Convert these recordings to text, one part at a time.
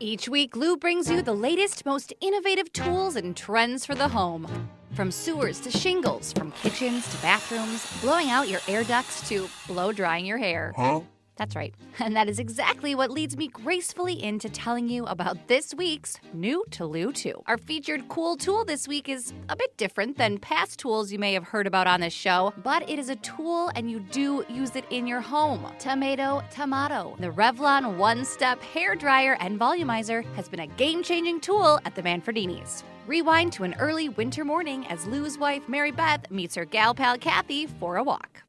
Each week, Lou brings you the latest, most innovative tools and trends for the home. From sewers to shingles, from kitchens to bathrooms, blowing out your air ducts to blow drying your hair. Huh? That's right. And that is exactly what leads me gracefully into telling you about this week's New to Lou 2. Our featured cool tool this week is a bit different than past tools you may have heard about on this show, but it is a tool and you do use it in your home. Tomato. The Revlon One-Step hairdryer and volumizer has been a game-changing tool at the Manfredinis. Rewind to an early winter morning as Lou's wife, Mary Beth, meets her gal pal, Kathy, for a walk.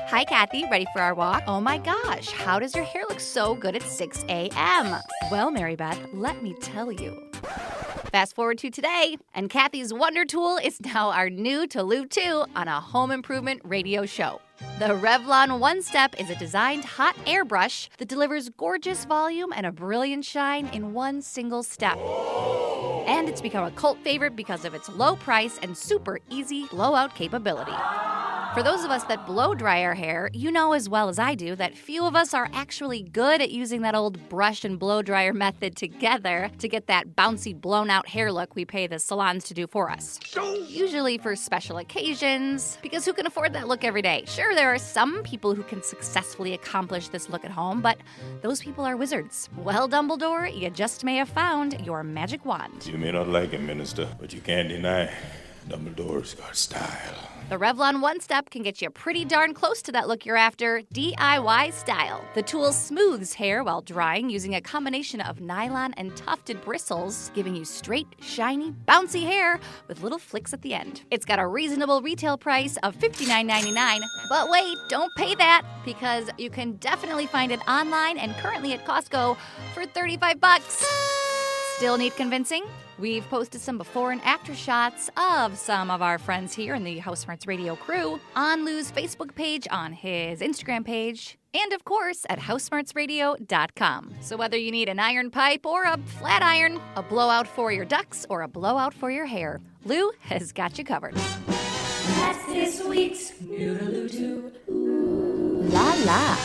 Hi, Kathy. Ready for our walk? Oh my gosh, how does your hair look so good at 6 a.m.? Well, Mary Beth, let me tell you. Fast forward to today, and Kathy's wonder tool is now our New to Lou 2 on a home improvement radio show. The Revlon One-Step is a designed hot airbrush that delivers gorgeous volume and a brilliant shine in one single step. And it's become a cult favorite because of its low price and super easy blowout capability. For those of us that blow dry our hair, you know as well as I do that few of us are actually good at using that old brush and blow dryer method together to get that bouncy blown out hair look we pay the salons to do for us. Usually for special occasions, because who can afford that look every day? Sure, there are some people who can successfully accomplish this look at home, but those people are wizards. Well, Dumbledore, you just may have found your magic wand. You may not like him, Minister, but you can't deny Dumbledore's got style. The Revlon One-Step can get you pretty darn close to that look you're after, DIY style. The tool smooths hair while drying using a combination of nylon and tufted bristles, giving you straight, shiny, bouncy hair with little flicks at the end. It's got a reasonable retail price of $59.99, but wait, don't pay that, because you can definitely find it online and currently at Costco for $35. Still need convincing? We've posted some before and after shots of some of our friends here in the HouseSmarts radio crew on Lou's Facebook page, on his Instagram page, and of course at HouseSmartsRadio.com. So whether you need an iron pipe or a flat iron, a blowout for your ducts or a blowout for your hair, Lou has got you covered. That's this week's New to Lou 2. Ooh, la la.